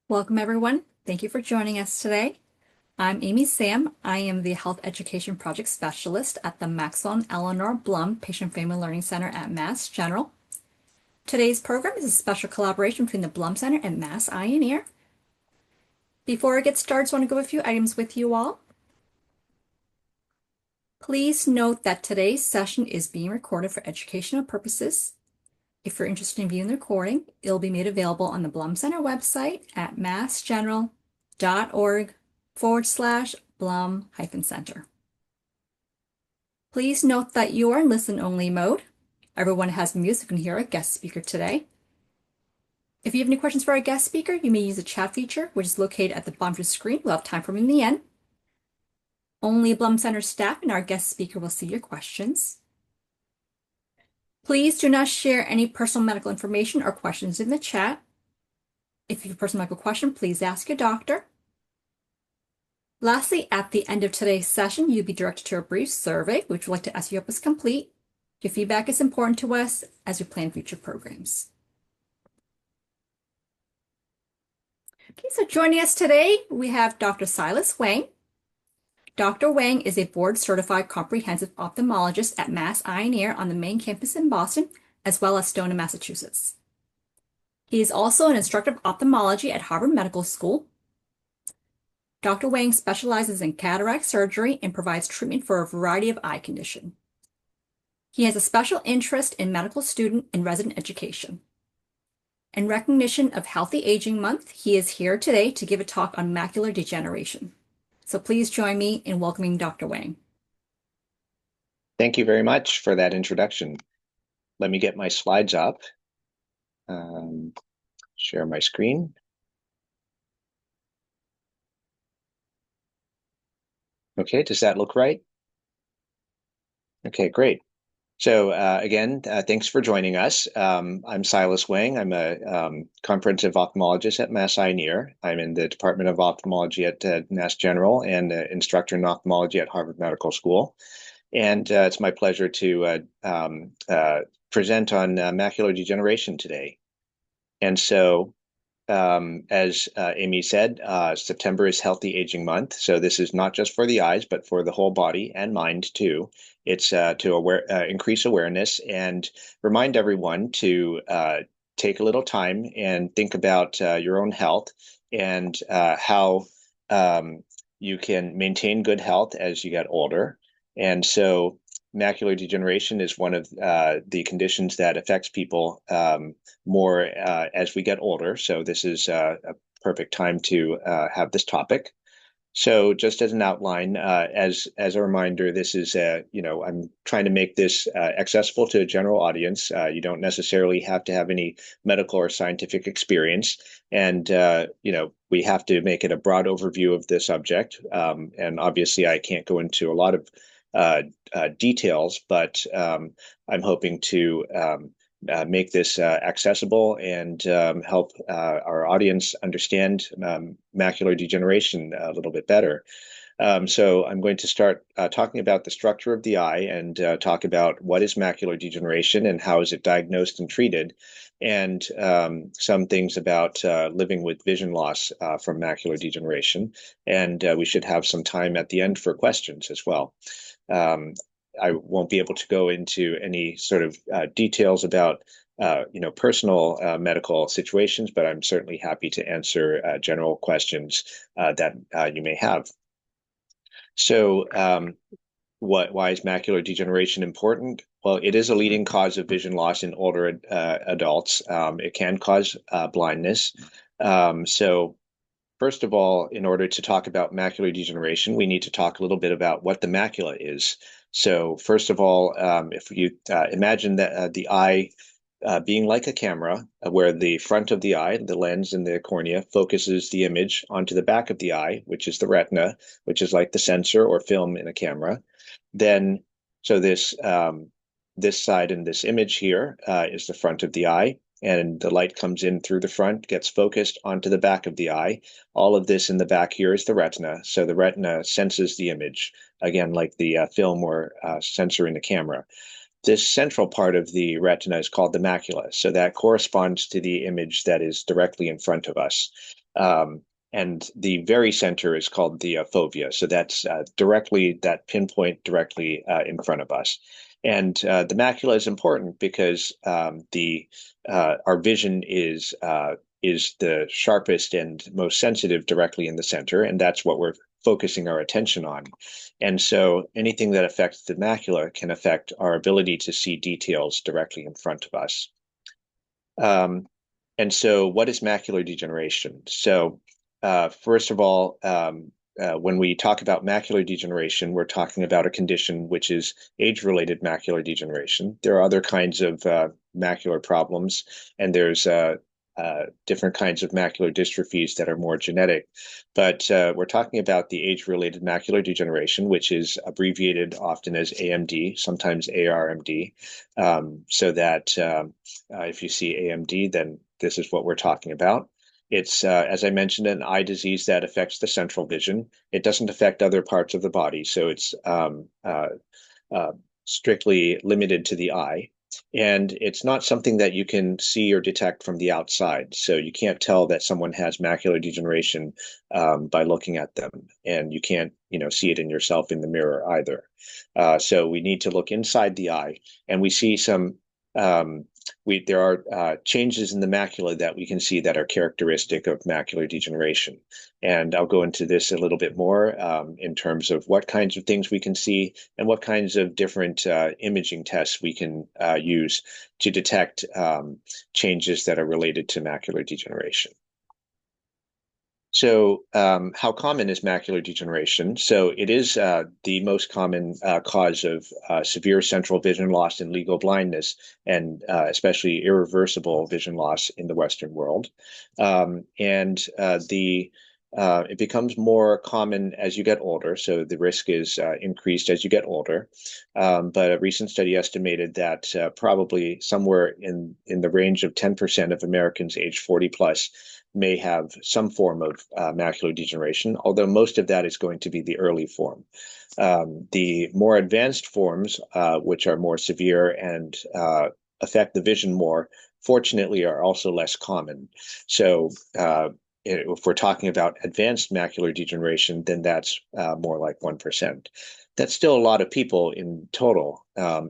Welcome, everyone. Thank you for joining us today. I'm Amy Sam. I am the Health Education Project Specialist at the Maxwell and Eleanor Blum Patient Family Learning Center at Mass General. Today's program is a special collaboration between the Blum Center and Mass Eye and Ear. Before I get started, I just want to go over a few items with you all. Please note that today's session is being recorded for educational purposes. If you're interested in viewing the recording, it'll be made available on the Blum Center website at massgeneral.org/Blum-Center. Please note that you are in listen-only mode. Everyone has music and hear a guest speaker today. If you have any questions for our guest speaker, you may use the chat feature, which is located at the bottom of the screen. We'll have time for them in the end. Only Blum Center staff and our guest speaker will see your questions. Please do not share any personal medical information or questions in the chat. If you have a personal medical question, please ask your doctor. Lastly, at the end of today's session, you'll be directed to a brief survey, which we'd like to ask you up as complete. Your feedback is important to us as we plan future programs. Okay, so joining us today, we have Dr. Silas Wang. Dr. Wang is a board-certified comprehensive ophthalmologist at Mass Eye and Ear on the main campus in Boston, as well as Stoneham, Massachusetts. He is also an instructor of ophthalmology at Harvard Medical School. Dr. Wang specializes in cataract surgery and provides treatment for a variety of eye conditions. He has a special interest in medical student and resident education. In recognition of Healthy Aging Month, he is here today to give a talk on macular degeneration. So please join me in welcoming Dr. Wang. Thank you very much for that introduction. Let me get my slides up. Share my screen. Okay, does that look right? Okay, great. So again, thanks for joining us. I'm Silas Wang. I'm a comprehensive ophthalmologist at Mass Eye and Ear. I'm in the Department of Ophthalmology at Mass General and instructor in ophthalmology at Harvard Medical School. And it's my pleasure to present on macular degeneration today. And so, as Amy said, September is Healthy Aging Month. So this is not just for the eyes, but for the whole body and mind too. It's to increase awareness and remind everyone to take a little time and think about your own health and how you can maintain good health as you get older. And so macular degeneration is one of the conditions that affects people more as we get older. So this is a perfect time to have this topic. So just as an outline, as a reminder, this is, I'm trying to make this accessible to a general audience. You don't necessarily have to have any medical or scientific experience. And, we have to make it a broad overview of the subject. And obviously, I can't go into a lot of details, but I'm hoping to make this accessible and help our audience understand macular degeneration a little bit better. So I'm going to start talking about the structure of the eye and talk about what is macular degeneration and how is it diagnosed and treated, and some things about living with vision loss from macular degeneration. And we should have some time at the end for questions as well. I won't be able to go into any sort of details about personal medical situations, but I'm certainly happy to answer general questions that you may have. So why is macular degeneration important? Well, it is a leading cause of vision loss in older adults. It can cause blindness. So first of all, in order to talk about macular degeneration, we need to talk a little bit about what the macula is. So first of all, if you imagine that the eye being like a camera, where the front of the eye, the lens and the cornea, focuses the image onto the back of the eye, which is the retina, which is like the sensor or film in a camera. Then, so this side in this image here is the front of the eye. And the light comes in through the front, gets focused onto the back of the eye. All of this in the back here is the retina. So the retina senses the image, again, like the film or sensor in the camera. This central part of the retina is called the macula. So that corresponds to the image that is directly in front of us. Um, and the very center is called the fovea. So that's directly, that pinpoint directly in front of us. And the macula is important because the our vision is the sharpest and most sensitive directly in the center, and that's what we're focusing our attention on. And so anything that affects the macula can affect our ability to see details directly in front of us. Um, and so, what is macular degeneration? So, first of all, when we talk about macular degeneration, we're talking about a condition which is age-related macular degeneration. There are other kinds of macular problems, and there's different kinds of macular dystrophies that are more genetic. But we're talking about the age-related macular degeneration, which is abbreviated often as AMD, sometimes ARMD, so that if you see AMD, then this is what we're talking about. It's, as I mentioned, an eye disease that affects the central vision. It doesn't affect other parts of the body, so it's uh, strictly limited to the eye. And it's not something that you can see or detect from the outside. So you can't tell that someone has macular degeneration by looking at them, and you can't, see it in yourself in the mirror either. So we need to look inside the eye, and we see some um, there are changes in the macula that we can see that are characteristic of macular degeneration. And I'll go into this a little bit more in terms of what kinds of things we can see and what kinds of different imaging tests we can use to detect changes that are related to macular degeneration. So, how common is macular degeneration? So, it is the most common cause of severe central vision loss and legal blindness, and especially irreversible vision loss in the Western world. And the It becomes more common as you get older, so the risk is increased as you get older. But a recent study estimated that probably somewhere in the range of 10% of Americans age 40 plus may have some form of macular degeneration, although most of that is going to be the early form. The more advanced forms, which are more severe and affect the vision more, fortunately are also less common. So if we're talking about advanced macular degeneration, then that's more like 1%. That's still a lot of people in total,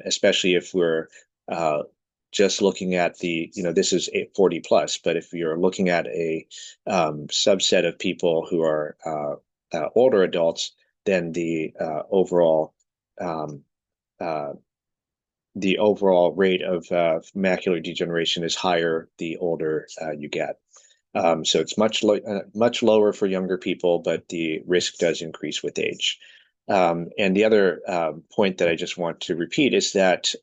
especially if we're uh, just looking at this is 40 plus, but if you're looking at a subset of people who are older adults, then um, uh, the overall rate of macular degeneration is higher the older you get. So it's much lower for younger people, but the risk does increase with age. And the other point that I just want to repeat is that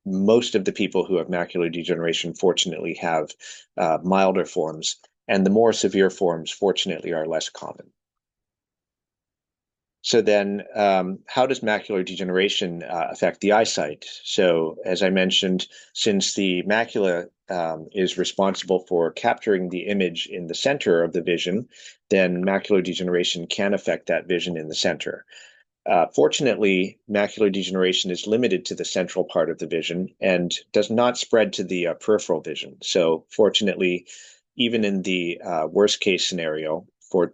most of the people who have macular degeneration fortunately have milder forms, and the more severe forms, fortunately, are less common. So then, how does macular degeneration affect the eyesight? So, as I mentioned, since the macula is responsible for capturing the image in the center of the vision, then macular degeneration can affect that vision in the center. Fortunately, macular degeneration is limited to the central part of the vision and does not spread to the peripheral vision. So, fortunately, even in the worst case scenario,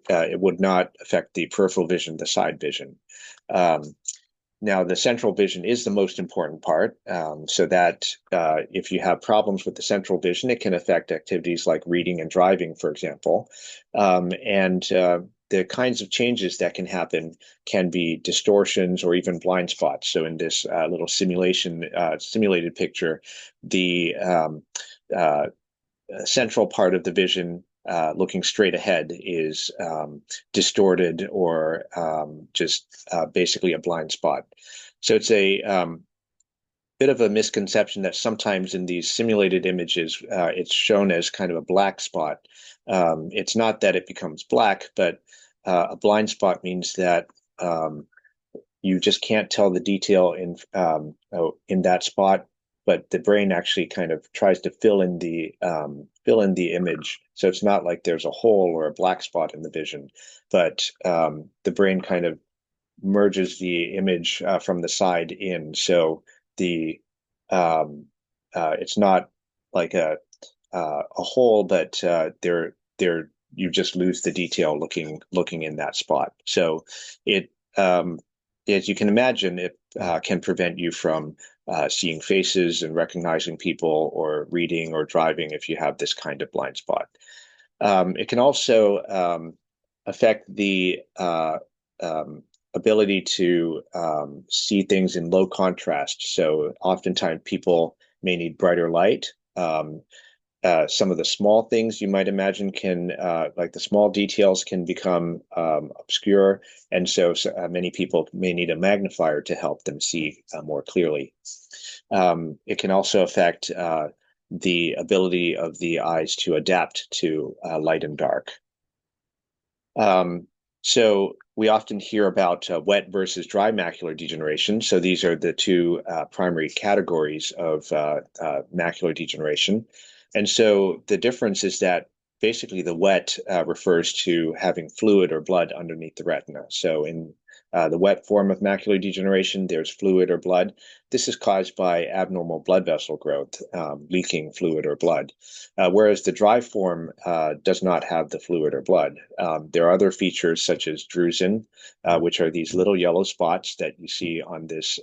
it would not affect the peripheral vision, the side vision. Um, Now, the central vision is the most important part, so that if you have problems with the central vision, it can affect activities like reading and driving, for example. And the kinds of changes that can happen can be distortions or even blind spots. So, in this little simulated picture, the uh, central part of the vision looking straight ahead is distorted or just basically a blind spot. So it's a bit of a misconception that sometimes in these simulated images, it's shown as kind of a black spot. It's not that it becomes black, but a blind spot means that you just can't tell the detail in that spot, but the brain actually kind of tries to fill in the image. So it's not like there's a hole or a black spot in the vision, but the brain kind of merges the image from the side in. So the it's not like a hole, but they're you just lose the detail looking in that spot. So it as you can imagine, it can prevent you from seeing faces and recognizing people or reading or driving if you have this kind of blind spot. It can also affect the ability to see things in low contrast. So oftentimes people may need brighter light. Some of the small things you might imagine can, like the small details, can become obscure. And so many people may need a magnifier to help them see more clearly. It can also affect the ability of the eyes to adapt to light and dark. So we often hear about wet versus dry macular degeneration. So these are the two primary categories of macular degeneration. And so the difference is that basically the wet refers to having fluid or blood underneath the retina. So in the wet form of macular degeneration, there's fluid or blood. This is caused by abnormal blood vessel growth, leaking fluid or blood, whereas the dry form does not have the fluid or blood. There are other features such as drusen, which are these little yellow spots that you see on this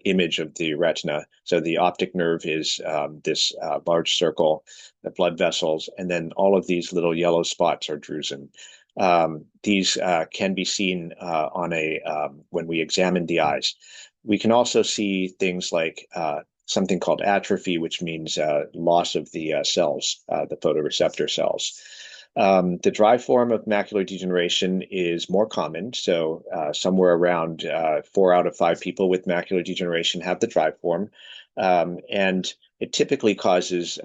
image of the retina. So the optic nerve is this large circle, the blood vessels, and then all of these little yellow spots are drusen. These can be seen when we examine the eyes. We can also see things like something called atrophy, which means loss of the cells, the photoreceptor cells. The dry form of macular degeneration is more common. So somewhere around 4 out of 5 people with macular degeneration have the dry form. And it typically causes,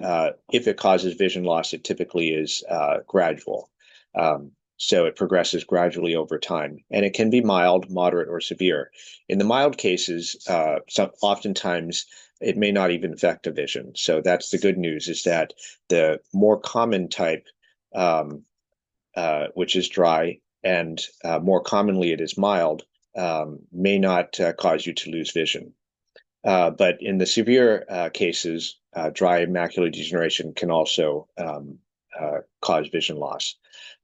if it causes vision loss, it typically is gradual. So it progresses gradually over time, and it can be mild, moderate, or severe. In the mild cases, oftentimes it may not even affect the vision. So that's the good news, is that the more common type, which is dry, and more commonly it is mild, may not cause you to lose vision. But in the severe cases, dry macular degeneration can also cause vision loss.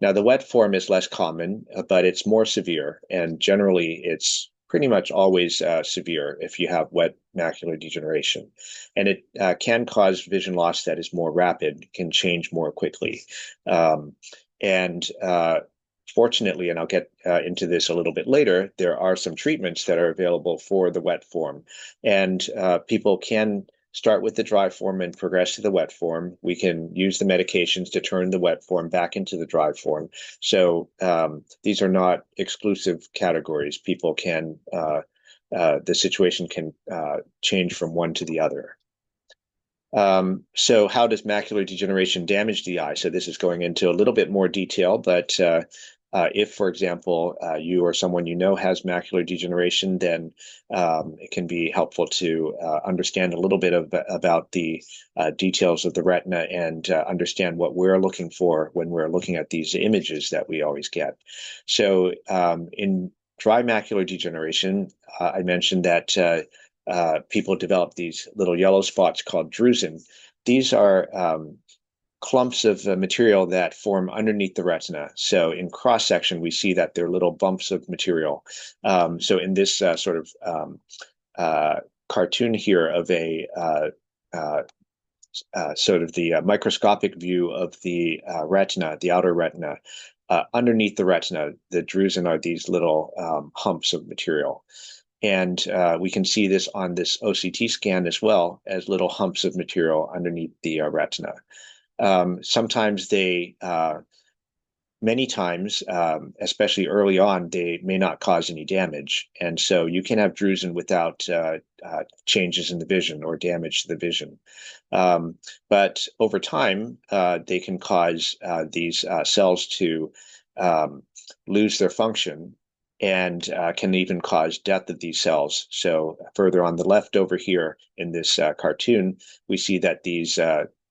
Now, the wet form is less common, but it's more severe, and generally it's pretty much always severe if you have wet macular degeneration. And it can cause vision loss that is more rapid, can change more quickly. And fortunately, and I'll get into this a little bit later, there are some treatments that are available for the wet form. And people can start with the dry form and progress to the wet form. We can use the medications to turn the wet form back into the dry form. So these are not exclusive categories. People can, the situation can change from one to the other. So how does macular degeneration damage the eye? So this is going into a little bit more detail, but if, for example, you or someone you know has macular degeneration, then it can be helpful to understand a little bit about the details of the retina and understand what we're looking for when we're looking at these images that we always get. So in dry macular degeneration, I mentioned that people develop these little yellow spots called drusen. These are clumps of material that form underneath the retina. So in cross section, we see that they're little bumps of material. So in this sort of cartoon here of a sort of the microscopic view of the retina, the outer retina, underneath the retina, the drusen are these little humps of material. And we can see this on this OCT scan as well as little humps of material underneath the retina. Sometimes many times, especially early on, they may not cause any damage. And so you can have drusen without changes in the vision or damage to the vision. But over time, they can cause these cells to lose their function and can even cause death of these cells. So further on the left over here in this cartoon, we see that these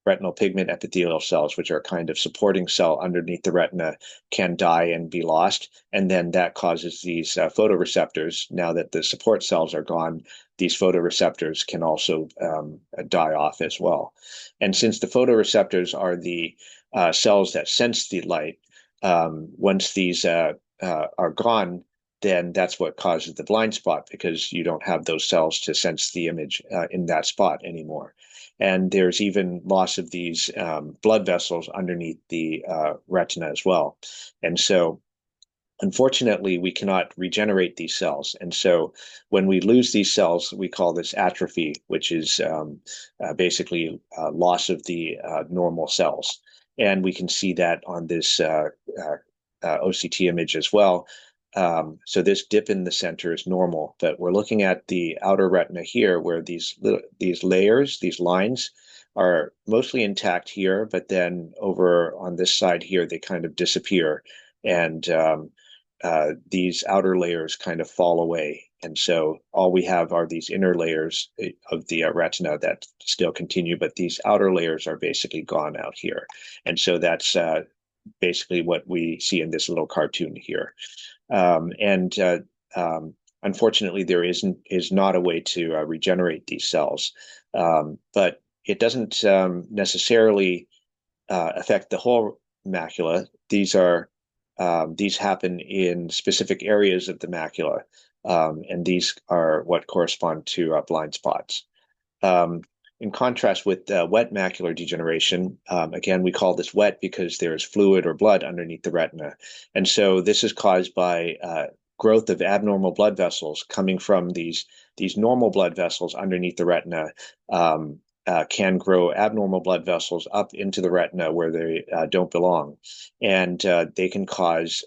retinal pigment epithelial cells, which are a kind of supporting cell underneath the retina, can die and be lost. And then that causes these photoreceptors. Now that the support cells are gone, these photoreceptors can also die off as well. And since the photoreceptors are the cells that sense the light, once these are gone, then that's what causes the blind spot because you don't have those cells to sense the image in that spot anymore. And there's even loss of these blood vessels underneath the retina as well. And so, unfortunately, we cannot regenerate these cells. And so, when we lose these cells, we call this atrophy, which is basically loss of the normal cells. And we can see that on this OCT image as well. So this dip in the center is normal, but we're looking at the outer retina here where these layers, these lines are mostly intact here, but then over on this side here, they kind of disappear. And these outer layers kind of fall away. And so all we have are these inner layers of the retina that still continue, but these outer layers are basically gone out here. And so that's basically what we see in this little cartoon here. And unfortunately, there is not a way to regenerate these cells, but it doesn't necessarily affect the whole macula. These happen in specific areas of the macula, and these are what correspond to blind spots. Um, in contrast with wet macular degeneration, again, we call this wet because there is fluid or blood underneath the retina. And so this is caused by growth of abnormal blood vessels coming from these normal blood vessels underneath the retina. Can grow abnormal blood vessels up into the retina where they don't belong. And they can cause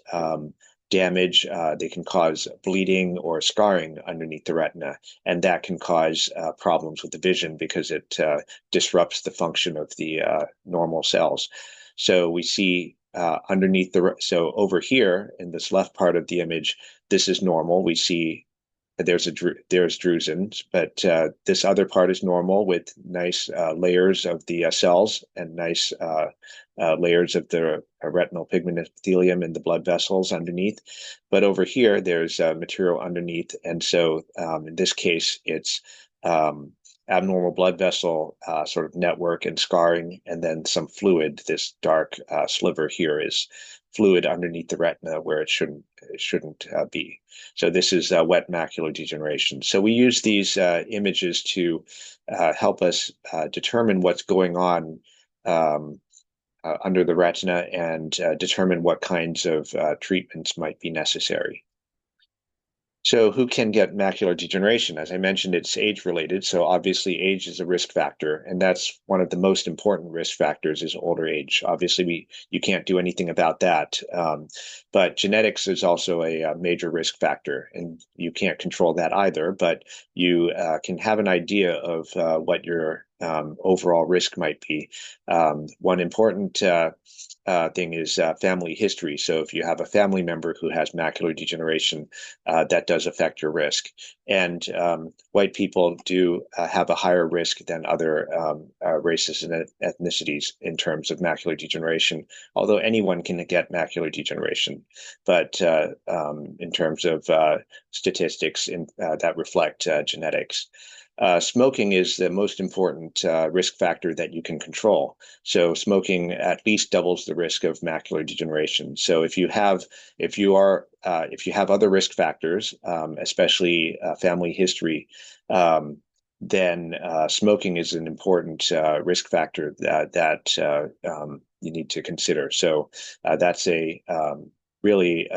damage, they can cause bleeding or scarring underneath the retina, and that can cause problems with the vision because it disrupts the function of the normal cells. So we see underneath so over here in this left part of the image, this is normal. We see there's drusen, but this other part is normal with nice layers of the cells and nice layers of the retinal pigment epithelium in the blood vessels underneath. But over here, there's material underneath, and so in this case, it's abnormal blood vessel sort of network and scarring, and then some fluid. This dark sliver here is fluid underneath the retina where it shouldn't be. So this is wet macular degeneration. So we use these images to help us determine what's going on under the retina and determine what kinds of treatments might be necessary. So who can get macular degeneration? As I mentioned, it's age-related. So obviously age is a risk factor, and that's one of the most important risk factors is older age. Obviously, you can't do anything about that. But genetics is also a major risk factor, and you can't control that either, but you can have an idea of what your overall risk might be. One important thing is family history. So if you have a family member who has macular degeneration, that does affect your risk. And white people do have a higher risk than other races and ethnicities in terms of macular degeneration, although anyone can get macular degeneration. But in terms of statistics that reflect genetics. Smoking is the most important risk factor that you can control. So smoking at least doubles the risk of macular degeneration. So if you have other risk factors, especially family history, then smoking is an important risk factor that you need to consider. So that's a really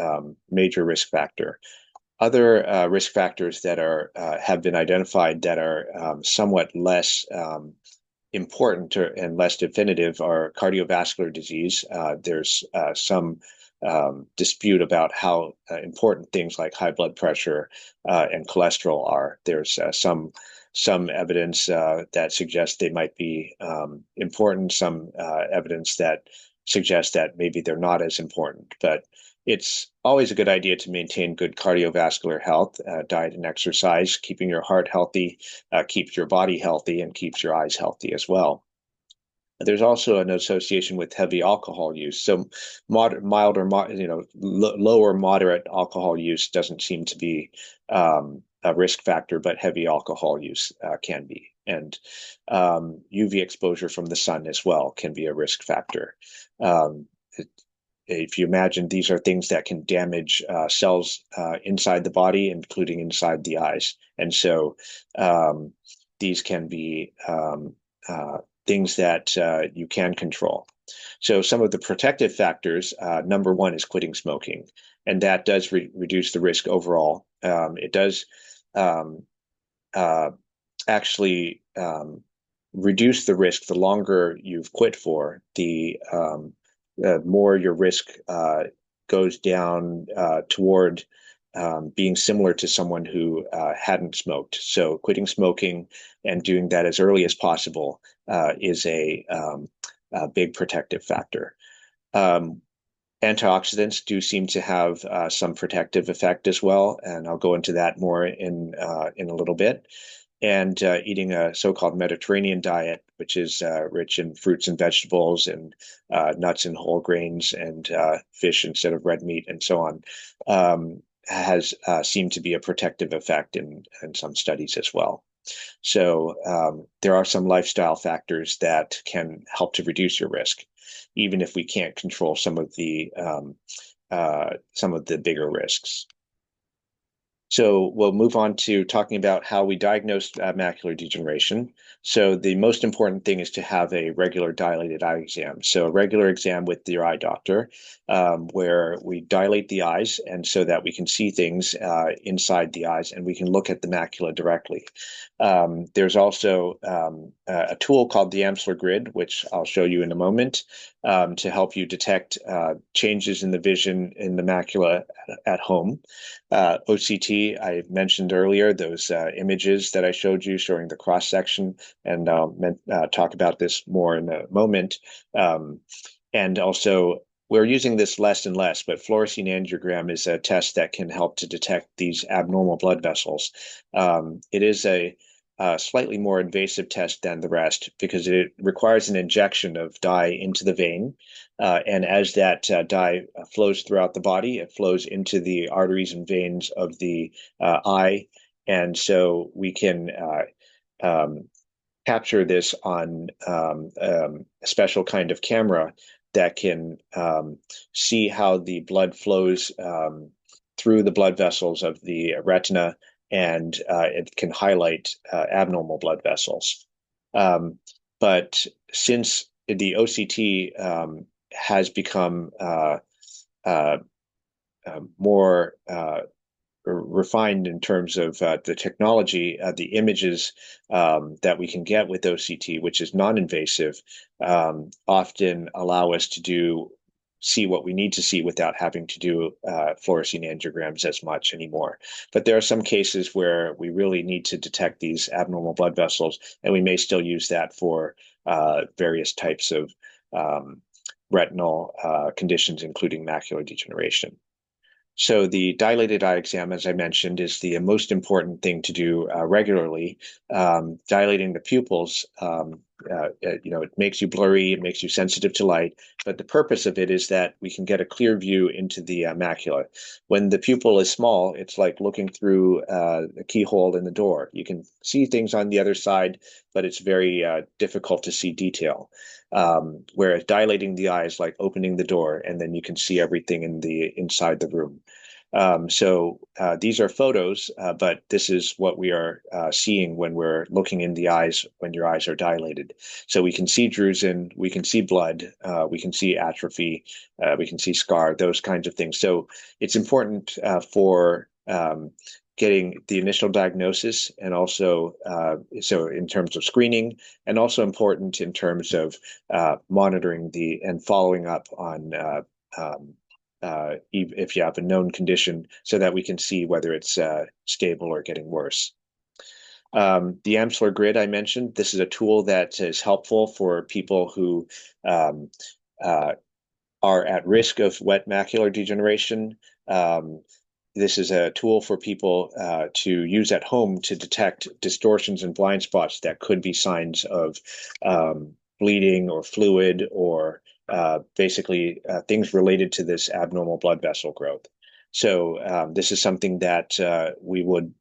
major risk factor. Other risk factors that have been identified that are somewhat less important and less definitive are cardiovascular disease. There's some dispute about how important things like high blood pressure and cholesterol are. There's some evidence that suggests they might be important, some evidence that suggests that maybe they're not as important. But it's always a good idea to maintain good cardiovascular health, diet and exercise. Keeping your heart healthy keeps your body healthy and keeps your eyes healthy as well. There's also an association with heavy alcohol use. So mild or lower moderate alcohol use doesn't seem to be a risk factor, but heavy alcohol use can be. And UV exposure from the sun as well can be a risk factor. Um, if you imagine, these are things that can damage cells inside the body, including inside the eyes. And so um, these can be things that you can control. So some of the protective factors, number one is quitting smoking, and that does reduce the risk overall. It does um, uh, actually reduce the risk the longer you've quit for, the more your risk goes down toward being similar to someone who hadn't smoked. So quitting smoking and doing that as early as possible is a big protective factor. Um, Antioxidants do seem to have some protective effect as well, and I'll go into that more in a little bit. And eating a so-called Mediterranean diet, which is rich in fruits and vegetables and nuts and whole grains and fish instead of red meat and so on, has seemed to be a protective effect in some studies as well. So there are some lifestyle factors that can help to reduce your risk, even if we can't control some of the bigger risks. So we'll move on to talking about how we diagnose macular degeneration. So the most important thing is to have a regular dilated eye exam. So a regular exam with your eye doctor, where we dilate the eyes and so that we can see things inside the eyes and we can look at the macula directly. There's also a tool called the Amsler grid, which I'll show you in a moment, to help you detect changes in the vision in the macula at home. OCT, I mentioned earlier, those images that I showed you showing the cross section, and I'll talk about this more in a moment. And also, we're using this less and less, but fluorescein angiogram is a test that can help to detect these abnormal blood vessels. It is a slightly more invasive test than the rest because it requires an injection of dye into the vein. And as that dye flows throughout the body, it flows into the arteries and veins of the eye. And so we can capture this on a special kind of camera that can see how the blood flows through the blood vessels of the retina, and it can highlight abnormal blood vessels. But since the OCT has become more refined in terms of the technology, the images that we can get with OCT, which is non-invasive, often allow us to see what we need to see without having to do fluorescein angiograms as much anymore. But there are some cases where we really need to detect these abnormal blood vessels, and we may still use that for various types of retinal conditions, including macular degeneration. So the dilated eye exam, as I mentioned, is the most important thing to do regularly. Dilating the pupils, it makes you blurry, it makes you sensitive to light, but the purpose of it is that we can get a clear view into the macula. When the pupil is small, it's like looking through a keyhole in the door. You can see things on the other side, but it's very difficult to see detail. Whereas dilating the eye is like opening the door, and then you can see everything inside the room. So these are photos, but this is what we are seeing when we're looking in the eyes when your eyes are dilated. So we can see drusen, we can see blood, we can see atrophy, we can see scar, those kinds of things. So it's important for getting the initial diagnosis, and also so in terms of screening, and also important in terms of monitoring and following up on if you have a known condition, so that we can see whether it's stable or getting worse. The Amsler grid I mentioned, this is a tool that is helpful for people who are at risk of wet macular degeneration. This is a tool for people to use at home to detect distortions and blind spots that could be signs of bleeding or fluid or basically things related to this abnormal blood vessel growth. So this is something that we would,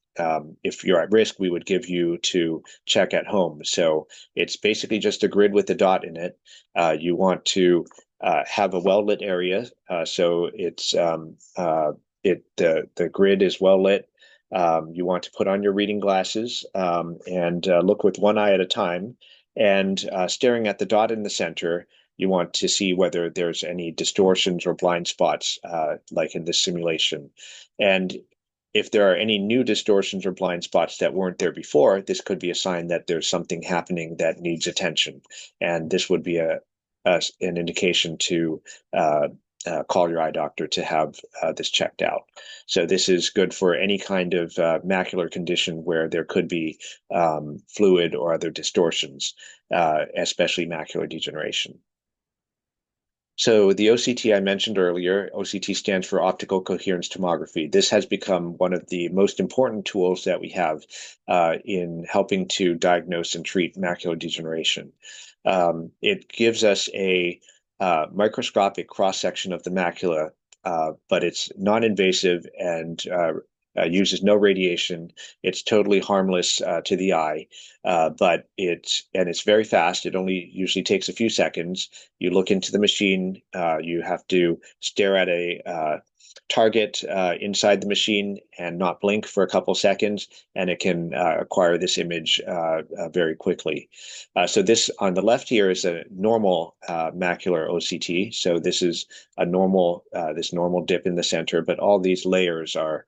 if you're at risk, we would give you to check at home. So it's basically just a grid with a dot in it. You want to have a well-lit area, so the grid is well lit. You want to put on your reading glasses and look with one eye at a time. And staring at the dot in the center, you want to see whether there's any distortions or blind spots, like in this simulation. And if there are any new distortions or blind spots that weren't there before, this could be a sign that there's something happening that needs attention. And this would be an indication to call your eye doctor to have this checked out. So this is good for any kind of macular condition where there could be fluid or other distortions, especially macular degeneration. So the OCT I mentioned earlier, OCT stands for optical coherence tomography. This has become one of the most important tools that we have in helping to diagnose and treat macular degeneration. It gives us a microscopic cross-section of the macula, but it's non-invasive and uses no radiation. It's totally harmless to the eye, but it's very fast. It only usually takes a few seconds. You look into the machine. You have to stare at a target inside the machine and not blink for a couple seconds, and it can acquire this image very quickly. So this on the left here is a normal macular OCT. So this is a normal this normal dip in the center, but all these layers are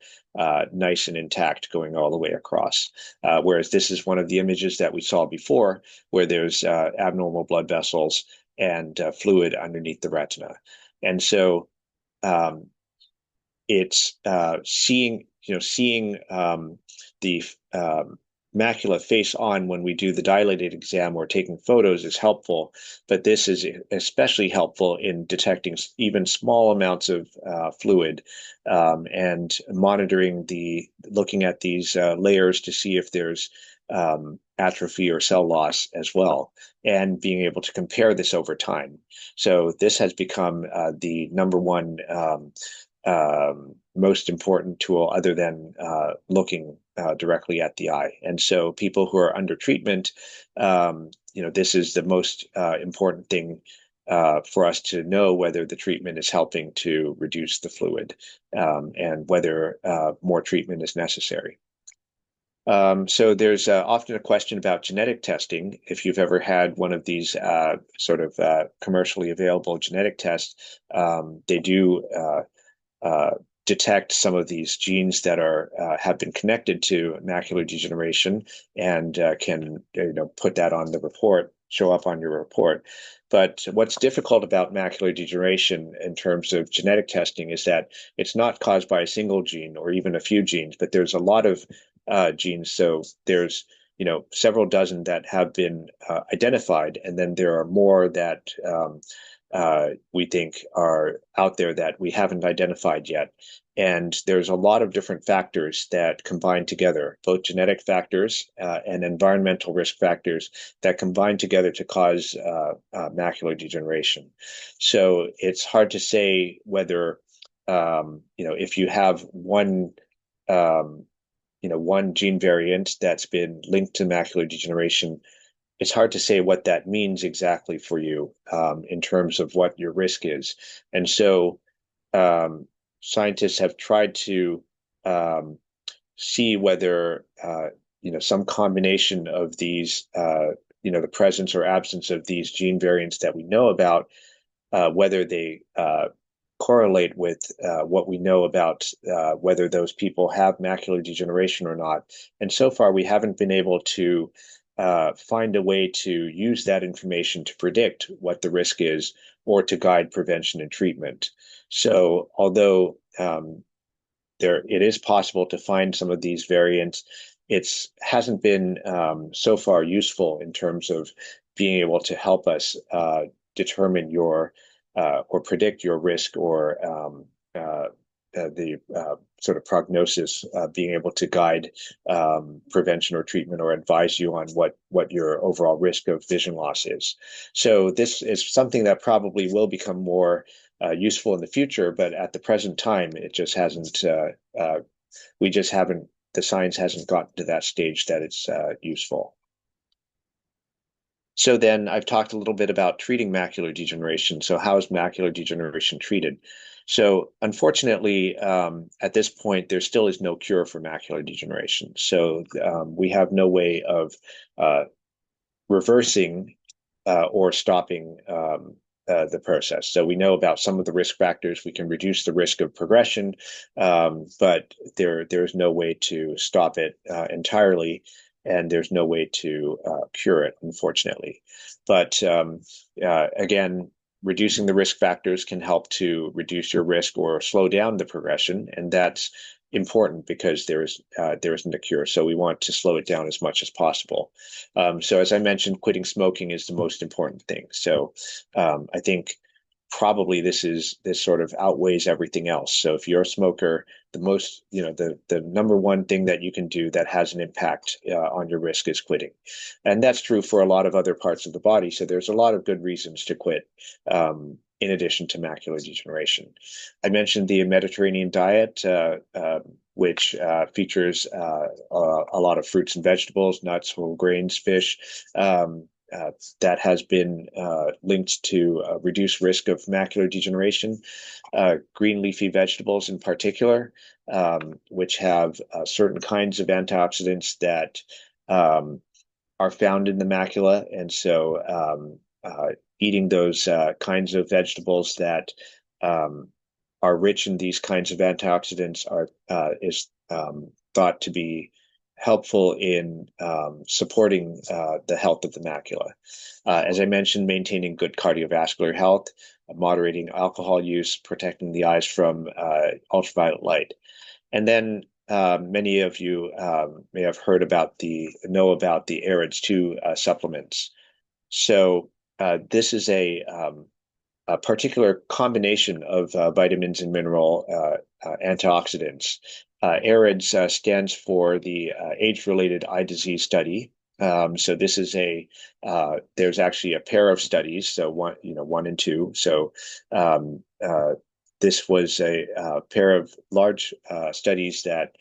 nice and intact going all the way across. Whereas this is one of the images that we saw before, where there's abnormal blood vessels and fluid underneath the retina. And so it's seeing the macula face on when we do the dilated exam or taking photos is helpful, but this is especially helpful in detecting even small amounts of fluid and looking at these layers to see if there's atrophy or cell loss as well, and being able to compare this over time. So this has become the number one most important tool other than looking directly at the eye. And so people who are under treatment, this is the most important thing for us to know whether the treatment is helping to reduce the fluid and whether more treatment is necessary. So there's often a question about genetic testing. If you've ever had one of these sort of commercially available genetic tests, they do detect some of these genes that have been connected to macular degeneration and can put that on the report, show up on your report. But what's difficult about macular degeneration in terms of genetic testing is that it's not caused by a single gene or even a few genes, but there's a lot of genes. So there's several dozen that have been identified, and then there are more that we think are out there that we haven't identified yet. And there's a lot of different factors that combine together, both genetic factors and environmental risk factors that combine together to cause macular degeneration. So it's hard to say whether, if you have one gene variant that's been linked to macular degeneration, it's hard to say what that means exactly for you in terms of what your risk is. And so scientists have tried to see whether some combination of these, the presence or absence of these gene variants that we know about, whether they correlate with what we know about whether those people have macular degeneration or not. And so far, we haven't been able to find a way to use that information to predict what the risk is or to guide prevention and treatment. So although it is possible to find some of these variants, it hasn't been so far useful in terms of being able to help us determine your or predict your risk or sort of prognosis, being able to guide prevention or treatment or advise you on what your overall risk of vision loss is. So this is something that probably will become more useful in the future, but at the present time, it just hasn't. We just haven't. The science hasn't gotten to that stage that it's useful. So then I've talked a little bit about treating macular degeneration. So how is macular degeneration treated? So unfortunately, at this point, there still is no cure for macular degeneration. So we have no way of reversing or stopping the process. So we know about some of the risk factors. We can reduce the risk of progression, but there's no way to stop it entirely, and there's no way to cure it, unfortunately. But again, reducing the risk factors can help to reduce your risk or slow down the progression, and that's important because there isn't a cure. So we want to slow it down as much as possible. So as I mentioned, quitting smoking is the most important thing. So I think probably this sort of outweighs everything else. So if you're a smoker, the number one thing that you can do that has an impact on your risk is quitting. And that's true for a lot of other parts of the body. So there's a lot of good reasons to quit. In addition to macular degeneration, I mentioned the Mediterranean diet, which features a lot of fruits and vegetables, nuts, whole grains, fish. That has been linked to reduced risk of macular degeneration. Green leafy vegetables in particular, which have certain kinds of antioxidants that are found in the macula. And so eating those kinds of vegetables that are rich in these kinds of antioxidants is thought to be helpful in supporting the health of the macula. As I mentioned, maintaining good cardiovascular health, moderating alcohol use, protecting the eyes from ultraviolet light. And then many of you may have know about the AREDS2 supplements. So this is a particular combination of vitamins and mineral antioxidants. AREDS stands for the Age-Related Eye Disease Study. So this is there's actually a pair of studies, so one and two. So this was a pair of large studies that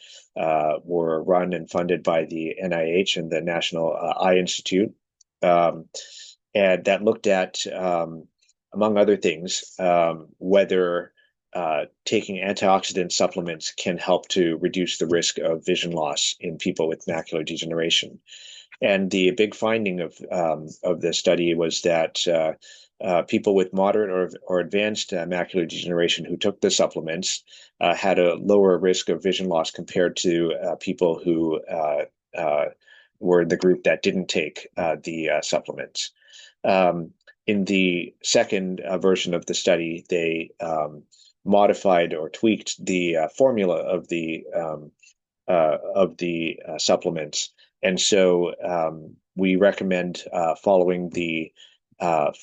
were run and funded by the NIH and the National Eye Institute, and that looked at among other things, whether taking antioxidant supplements can help to reduce the risk of vision loss in people with macular degeneration. And the big finding of the study was that people with moderate or advanced macular degeneration who took the supplements had a lower risk of vision loss compared to people who were the group that didn't take the supplements. In the second version of the study, they modified or tweaked the formula of the supplements, and so we recommend following the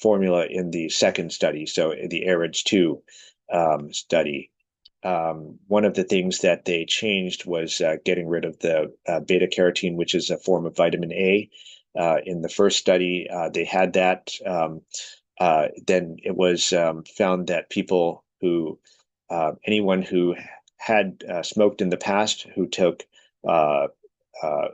formula in the second study, so the AREDS2 study. One of the things that they changed was getting rid of the beta carotene, which is a form of vitamin A. In the first study, they had that. Then it was found that anyone who had smoked in the past who took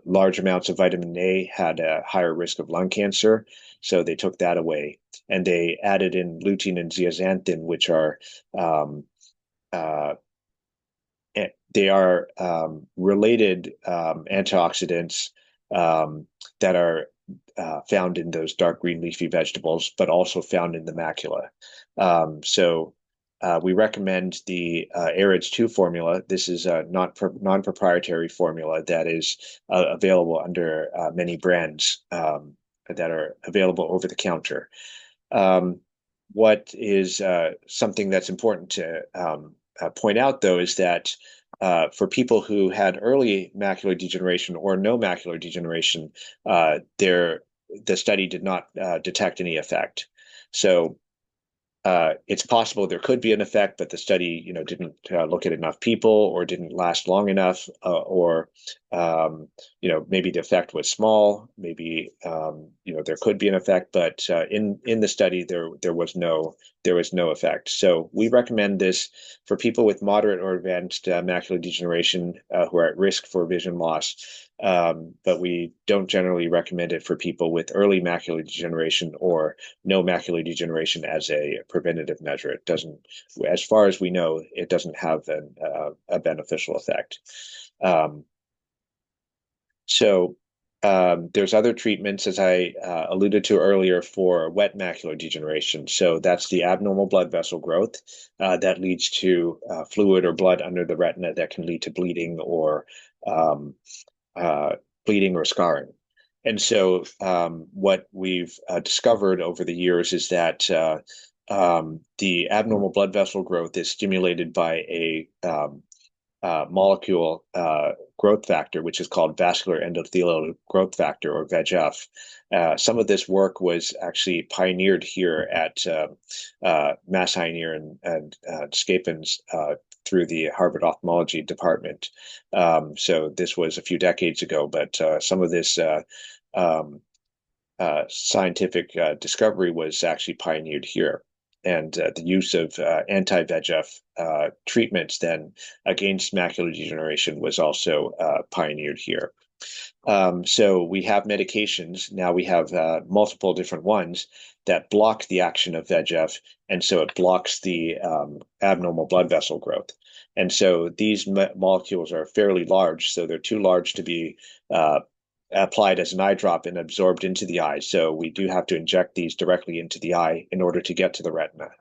large amounts of vitamin A had a higher risk of lung cancer. So they took that away, and they added in lutein and zeaxanthin, which are they are related antioxidants that are found in those dark green leafy vegetables, but also found in the macula. So we recommend the AREDS2 formula. This is a non-proprietary formula that is available under many brands that are available over the counter. What is something that's important to point out, though, is that for people who had early macular degeneration or no macular degeneration, the study did not detect any effect. So It's possible there could be an effect, but the study, didn't look at enough people or didn't last long enough, or maybe the effect was small. Maybe there could be an effect, but in the study there was no effect. So we recommend this for people with moderate or advanced macular degeneration who are at risk for vision loss. But we don't generally recommend it for people with early macular degeneration or no macular degeneration as a preventative measure. It doesn't, as far as we know, it doesn't have a beneficial effect. Um, so there's other treatments, as I alluded to earlier, for wet macular degeneration. So that's the abnormal blood vessel growth that leads to fluid or blood under the retina that can lead to um, uh, bleeding or scarring. And so, what we've discovered over the years is that the abnormal blood vessel growth is stimulated by a molecule growth factor, which is called vascular endothelial growth factor, or VEGF. Some of this work was actually pioneered here at Mass Eye and Ear and Scapin's through the Harvard Ophthalmology Department. So this was a few decades ago, but some of this um, scientific discovery was actually pioneered here. And the use of anti-VEGF treatments then against macular degeneration was also pioneered here. So we have medications. Now we have multiple different ones that block the action of VEGF, and so it blocks the abnormal blood vessel growth. And so these molecules are fairly large, so they're too large to be applied as an eye drop and absorbed into the eye. So we do have to inject these directly into the eye in order to get to the retina.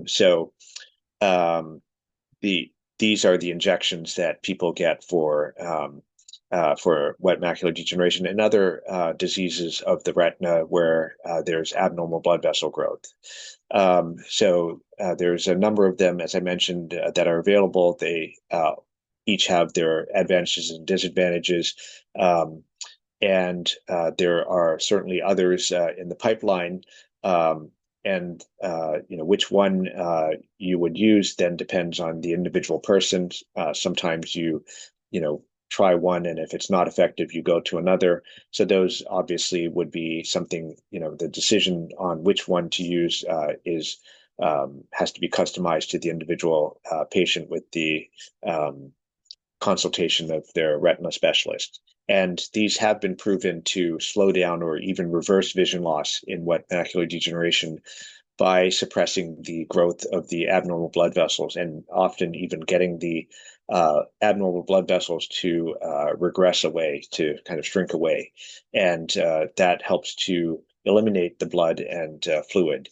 So um, these are the injections that people get for wet macular degeneration and other diseases of the retina where there's abnormal blood vessel growth. So there's a number of them, as I mentioned, that are available. They each have their advantages and disadvantages. And there are certainly others in the pipeline. And which one you would use then depends on the individual person. Sometimes you know try one, and if it's not effective, you go to another. So those obviously would be something, the decision on which one to use is has to be customized to the individual patient with the consultation of their retina specialist. And these have been proven to slow down or even reverse vision loss in wet macular degeneration by suppressing the growth of the abnormal blood vessels and often even getting the abnormal blood vessels to regress away, to kind of shrink away. And that helps to eliminate the blood and fluid.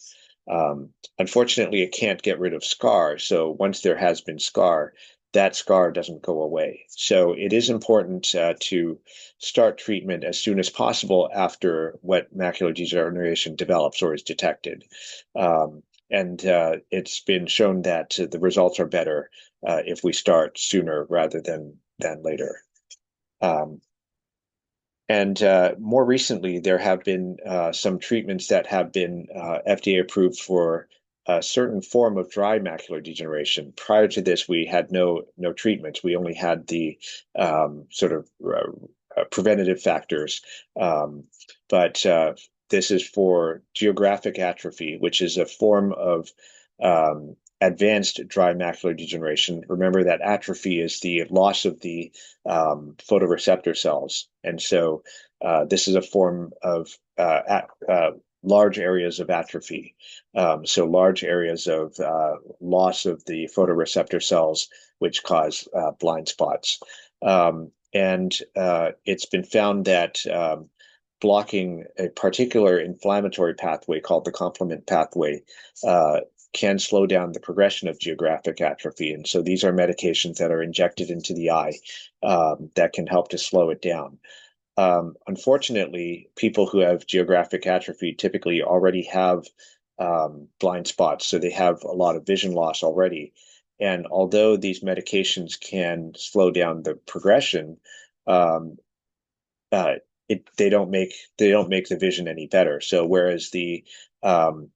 Unfortunately, it can't get rid of scar. So once there has been scar, that scar doesn't go away. So it is important to start treatment as soon as possible after wet macular degeneration develops or is detected. And it's been shown that the results are better if we start sooner rather than later. Um, and more recently, there have been some treatments that have been FDA approved for a certain form of dry macular degeneration. Prior to this, we had no treatments. We only had the sort of preventative factors. But this is for geographic atrophy, which is a form of advanced dry macular degeneration. Remember that atrophy is the loss of the photoreceptor cells. And so this is a form of large areas of atrophy. So large areas of loss of the photoreceptor cells, which cause blind spots. And it's been found that blocking a particular inflammatory pathway called the complement pathway can slow down the progression of geographic atrophy. And so these are medications that are injected into the eye that can help to slow it down. Unfortunately, people who have geographic atrophy typically already have blind spots, so they have a lot of vision loss already. And although these medications can slow down the progression, um, uh, they don't make the vision any better. So whereas the um,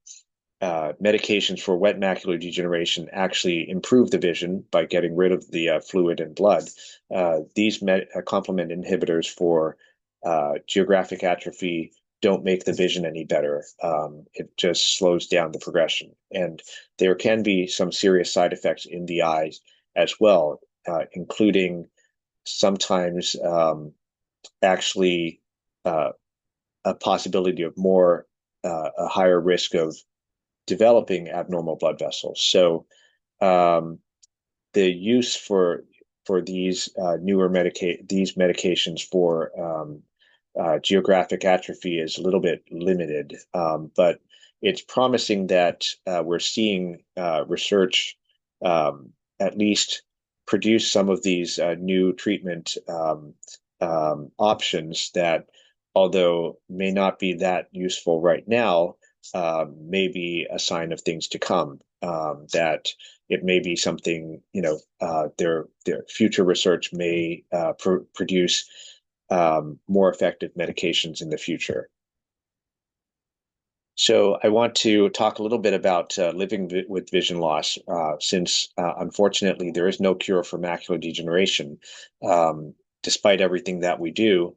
medications for wet macular degeneration actually improve the vision by getting rid of the fluid and blood. These complement inhibitors for geographic atrophy don't make the vision any better. It just slows down the progression. And there can be some serious side effects in the eyes as well, including sometimes actually uh, a possibility of a higher risk of developing abnormal blood vessels. So um, the use for these these medications for geographic atrophy is a little bit limited, but it's promising that we're seeing research at least produce some of these new treatment options that, although may not be that useful right now, may be a sign of things to come. That it may be something, their future research may produce more effective medications in the future. So I want to talk a little bit about living with vision loss, since unfortunately there is no cure for macular degeneration. Despite everything that we do,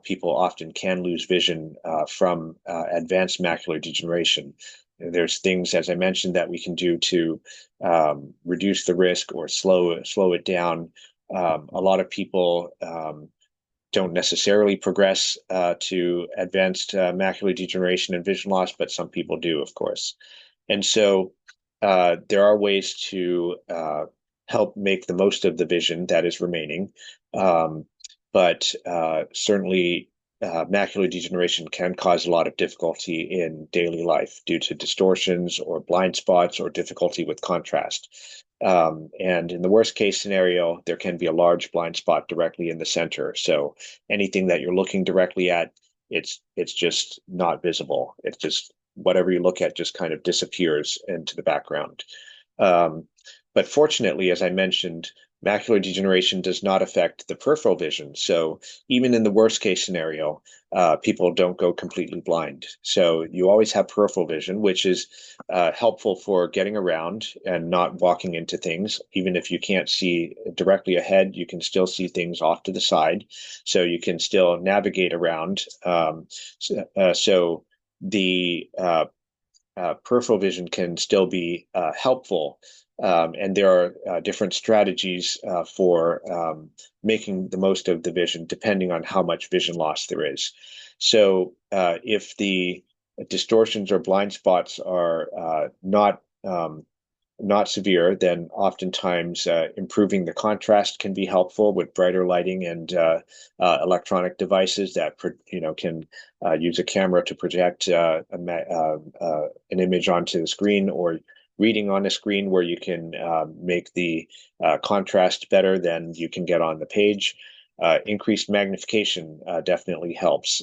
people often can lose vision from advanced macular degeneration. There's things, as I mentioned, that we can do to reduce the risk or slow it down. A lot of people don't necessarily progress to advanced macular degeneration and vision loss, but some people do, of course. And so there are ways to help make the most of the vision that is remaining. But certainly, macular degeneration can cause a lot of difficulty in daily life due to distortions or blind spots or difficulty with contrast. And in the worst case scenario, there can be a large blind spot directly in the center. So anything that you're looking directly at, it's just not visible. It's just whatever you look at just kind of disappears into the background. Um, but fortunately, as I mentioned, macular degeneration does not affect the peripheral vision. So even in the worst case scenario, people don't go completely blind. So you always have peripheral vision, which is helpful for getting around and not walking into things. Even if you can't see directly ahead, you can still see things off to the side. So you can still navigate around. So the peripheral vision can still be helpful. And there are different strategies for making the most of the vision, depending on how much vision loss there is. So if the distortions or blind spots are not severe, then oftentimes improving the contrast can be helpful with brighter lighting and electronic devices that can use a camera to project an image onto the screen, or reading on a screen where you can make the contrast better than you can get on the page. Increased magnification definitely helps.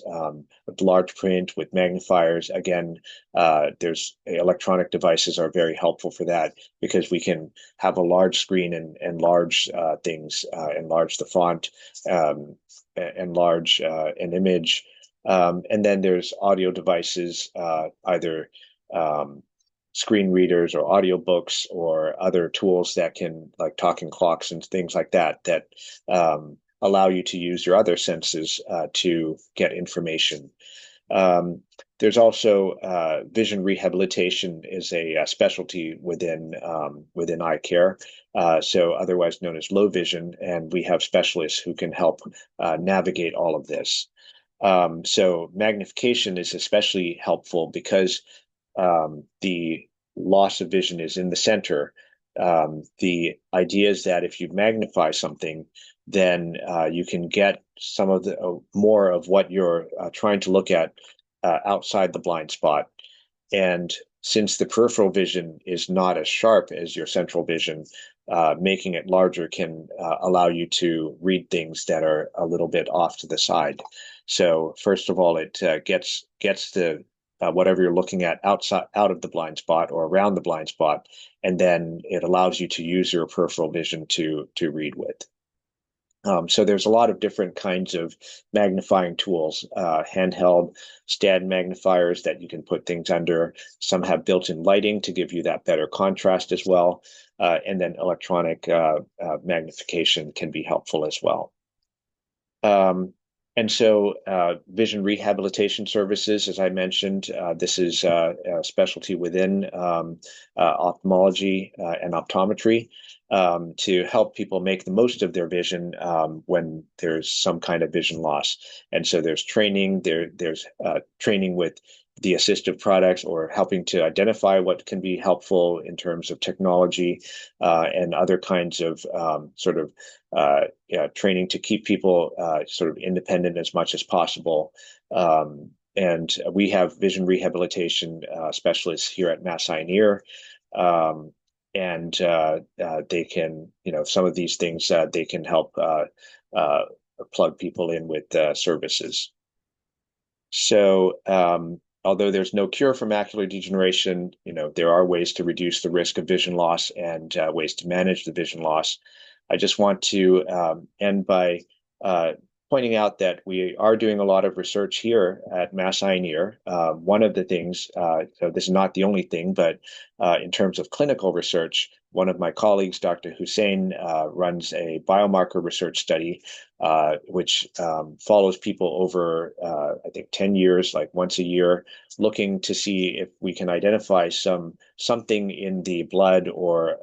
With large print, with magnifiers, again, there's electronic devices are very helpful for that, because we can have a large screen and large things, enlarge the font, enlarge an image. And then there's audio devices, either screen readers or audiobooks or other tools that can, like talking clocks and things like that, that allow you to use your other senses to get information. There's also vision rehabilitation is a specialty within eye care, so otherwise known as low vision, and we have specialists who can help navigate all of this. So magnification is especially helpful because the loss of vision is in the center. The idea is that if you magnify something, then you can get some of the more of what you're trying to look at outside the blind spot. And since the peripheral vision is not as sharp as your central vision, making it larger can allow you to read things that are a little bit off to the side. So first of all, it gets the whatever you're looking at out of the blind spot or around the blind spot, and then it allows you to use your peripheral vision to read with. So there's a lot of different kinds of magnifying tools, handheld stand magnifiers that you can put things under. Some have built-in lighting to give you that better contrast as well. And then electronic magnification can be helpful as well. Um, and so vision rehabilitation services, as I mentioned, this is a specialty within ophthalmology and optometry to help people make the most of their vision when there's some kind of vision loss. And so there's training, there's training with the assistive products or helping to identify what can be helpful in terms of technology and other kinds of sort of training to keep people sort of independent as much as possible. And we have vision rehabilitation specialists here at Mass Eye and Ear. And they can, some of these things they can help uh, plug people in with services. So, although there's no cure for macular degeneration, there are ways to reduce the risk of vision loss and ways to manage the vision loss. I just want to end by uh, pointing out that we are doing a lot of research here at Mass Eye and Ear. One of the things, so this is not the only thing, but in terms of clinical research, one of my colleagues, Dr. Hussein, runs a biomarker research study which follows people over, I think, 10 years, like once a year, looking to see if we can identify something in the blood or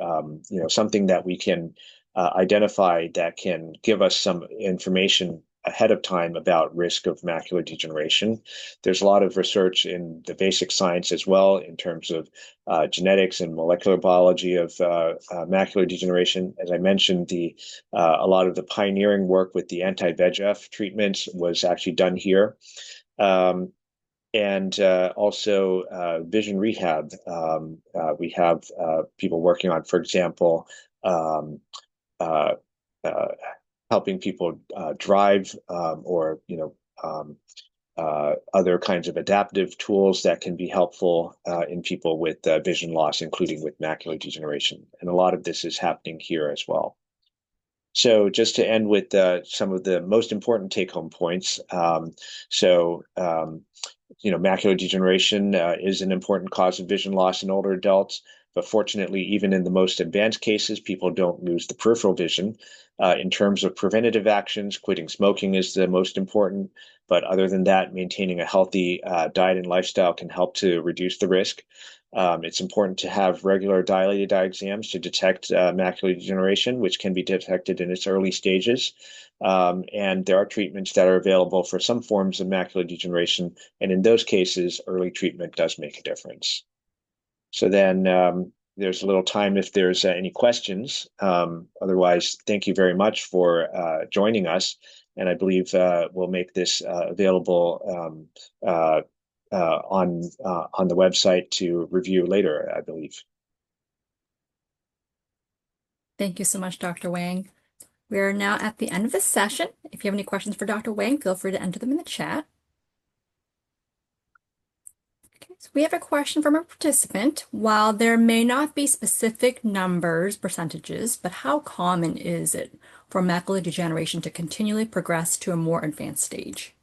something that we can identify that can give us some information ahead of time about risk of macular degeneration. There's a lot of research in the basic science as well in terms of genetics and molecular biology of macular degeneration. As I mentioned, a lot of the pioneering work with the anti-VEGF treatments was actually done here. And also vision rehab. We have people working on, for example, uh, uh, helping people drive or other kinds of adaptive tools that can be helpful in people with vision loss, including with macular degeneration. And a lot of this is happening here as well. So just to end with some of the most important take-home points. Macular degeneration is an important cause of vision loss in older adults. But fortunately, even in the most advanced cases, people don't lose the peripheral vision. In terms of preventative actions, quitting smoking is the most important. But other than that, maintaining a healthy diet and lifestyle can help to reduce the risk. It's important to have regular dilated eye exams to detect macular degeneration, which can be detected in its early stages. And there are treatments that are available for some forms of macular degeneration. And in those cases, early treatment does make a difference. So then there's a little time if there's any questions. Otherwise, thank you very much for joining us. And I believe we'll make this available on the website to review later, I believe. Thank you so much, Dr. Wang. We are now at the end of the session. If you have any questions for Dr. Wang, feel free to enter them in the chat. Okay, so we have a question from a participant. While there may not be specific numbers, percentages, but how common is it for macular degeneration to continually progress to a more advanced stage?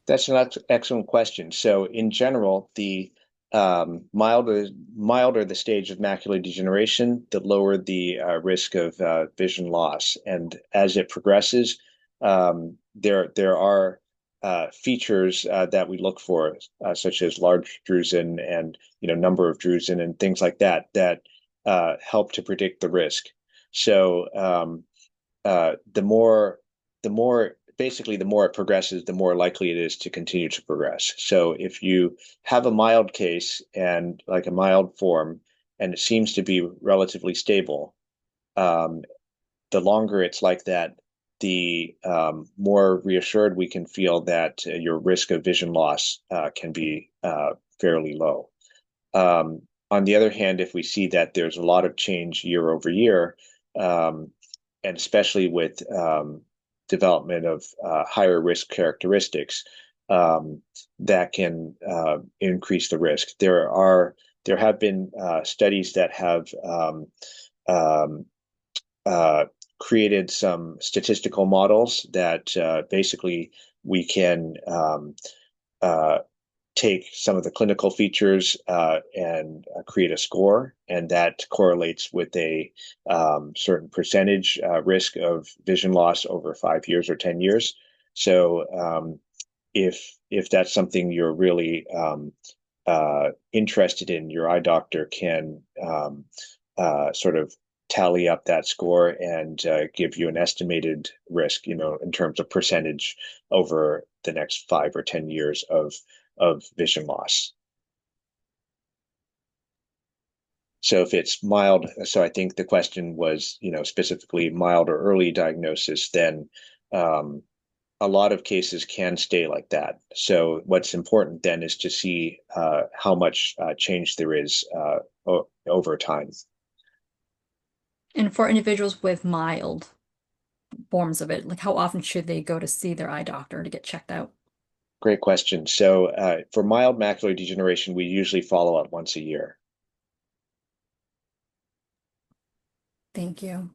That's an excellent question. So in general, the milder the stage of macular degeneration, the lower the risk of vision loss. And as it progresses, there are features that we look for, such as large drusen and number of drusen and things like that that help to predict the risk. So the more basically the more it progresses, the more likely it is to continue to progress. So if you have a mild case and like a mild form, and it seems to be relatively stable, um, the longer it's like that, the more reassured we can feel that your risk of vision loss can be fairly low. On the other hand, if we see that there's a lot of change year over year, um, and especially with development of higher risk characteristics, that can increase the risk. There have been studies that have um, uh, created some statistical models that basically we can uh, take some of the clinical features and create a score, and that correlates with a certain percentage risk of vision loss over 5 years or 10 years. So if that's something you're really interested in, your eye doctor can sort of tally up that score and give you an estimated risk, in terms of percentage over the next 5 or 10 years of vision loss. So if it's mild, so I think the question was, specifically mild or early diagnosis, then um, a lot of cases can stay like that. So what's important then is to see how much change there is over time. And for individuals with mild forms of it, like how often should they go to see their eye doctor to get checked out? Great question. So for mild macular degeneration, we usually follow up once a year. Thank you.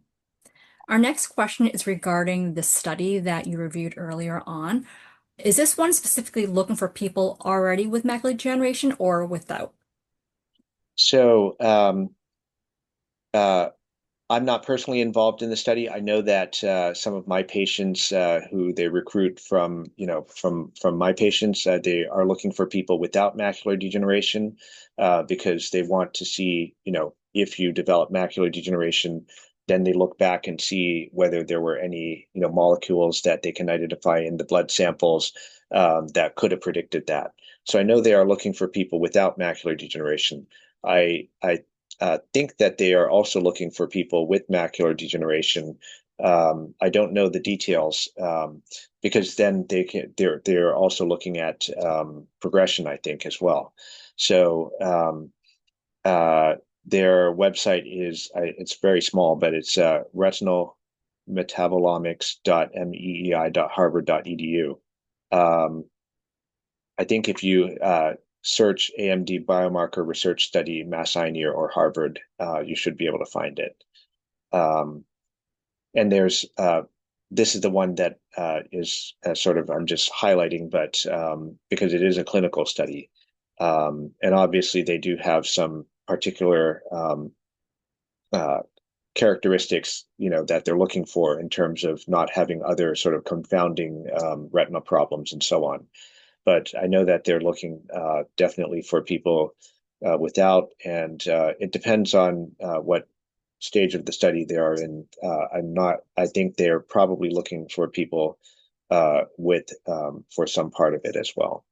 Our next question is regarding the study that you reviewed earlier on. Is this one specifically looking for people already with macular degeneration or without? So uh, I'm not personally involved in the study. I know that some of my patients who they recruit from, from my patients, they are looking for people without macular degeneration because they want to see, if you develop macular degeneration, then they look back and see whether there were any, molecules that they can identify in the blood samples that could have predicted that. So I know they are looking for people without macular degeneration. I think that they are also looking for people with macular degeneration. I don't know the details because then they're also looking at progression, I think, as well. So uh, their website is it's very small, but it's retinalmetabolomics.meei.harvard.edu. I think if you search AMD biomarker research study, Mass Eye and Ear or Harvard, you should be able to find it. Um, and there's this is the one that is sort of I'm just highlighting, but because it is a clinical study, and obviously they do have some particular uh, characteristics, that they're looking for in terms of not having other sort of confounding retinal problems and so on. But I know that they're looking definitely for people without, and it depends on what stage of the study they are in. I think they're probably looking for people with for some part of it as well.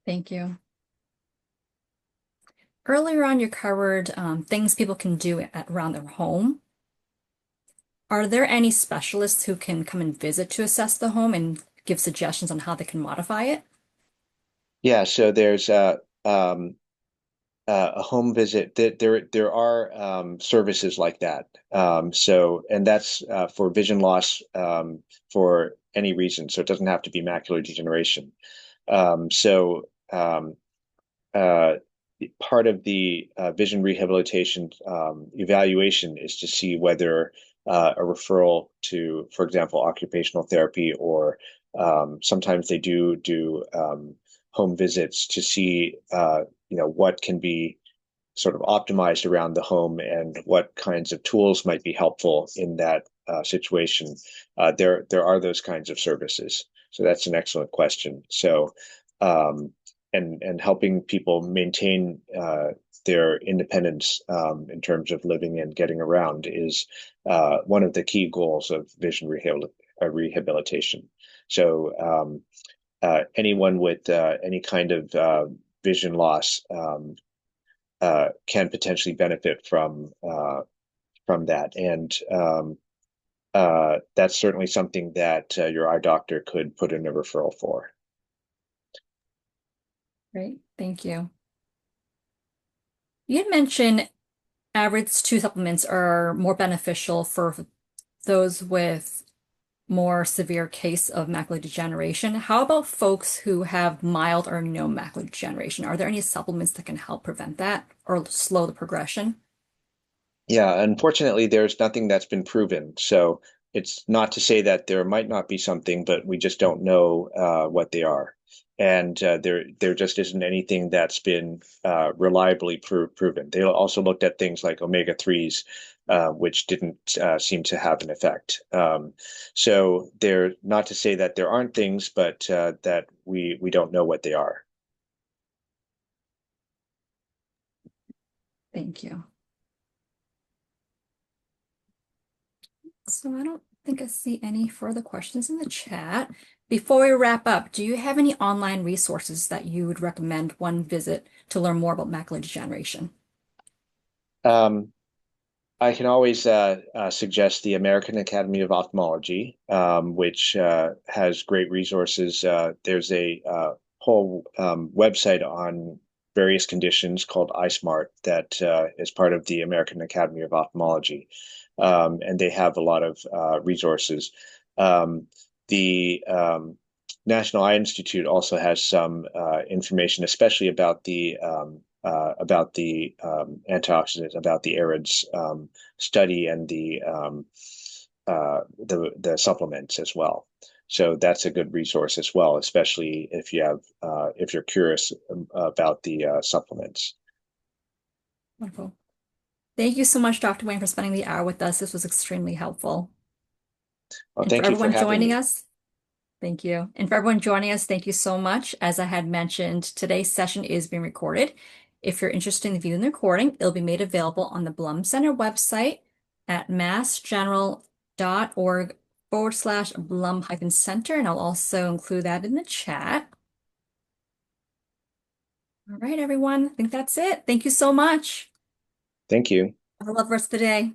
Thank you. Earlier on, you covered things people can do around their home. Are there any specialists who can come and visit to assess the home and give suggestions on how they can modify it? Yeah, so there's a home visit. There are services like that. And that's for vision loss for any reason. So it doesn't have to be macular degeneration. So uh, part of the vision rehabilitation evaluation is to see whether a referral to, for example, occupational therapy, or sometimes they do home visits to see, what can be sort of optimized around the home and what kinds of tools might be helpful in that situation. There are those kinds of services. So that's an excellent question. So and helping people maintain their independence in terms of living and getting around is one of the key goals of vision rehabilitation. So anyone with any kind of vision loss can potentially benefit from that, and that's certainly something that your eye doctor could put in a referral for. Great, thank you. You had mentioned average two supplements are more beneficial for those with more severe case of macular degeneration. How about folks who have mild or no macular degeneration? Are there any supplements that can help prevent that or slow the progression? Yeah, unfortunately, there's nothing that's been proven. So it's not to say that there might not be something, but we just don't know what they are. And there just isn't anything that's been reliably proven. They also looked at things like omega 3s, which didn't seem to have an effect. So they're not to say that there aren't things, but that we don't know what they are. Thank you. So I don't think I see any further questions in the chat. Before we wrap up, do you have any online resources that you would recommend one visit to learn more about macular degeneration? Um, I can always suggest the American Academy of Ophthalmology, which has great resources. There's a whole website on various conditions called iSmart that is part of the American Academy of Ophthalmology, and they have a lot of resources. The National Eye Institute also has some information, especially about the antioxidants, about the ARIDS study and the supplements as well. So that's a good resource as well, especially if you have if you're curious about the supplements. Wonderful. Thank you so much, Dr. Wayne, for spending the hour with us. This was extremely helpful. Well, And for thank you for everyone having joining me. us, thank you. And for everyone joining us, thank you so much. As I had mentioned, today's session is being recorded. If you're interested in viewing the recording, it'll be made available on the Blum Center website at massgeneral.org/Blum-Center. And I'll also include that in the chat. All right, everyone. I think that's it. Thank you so much. Thank you. Have a lovely rest of the day.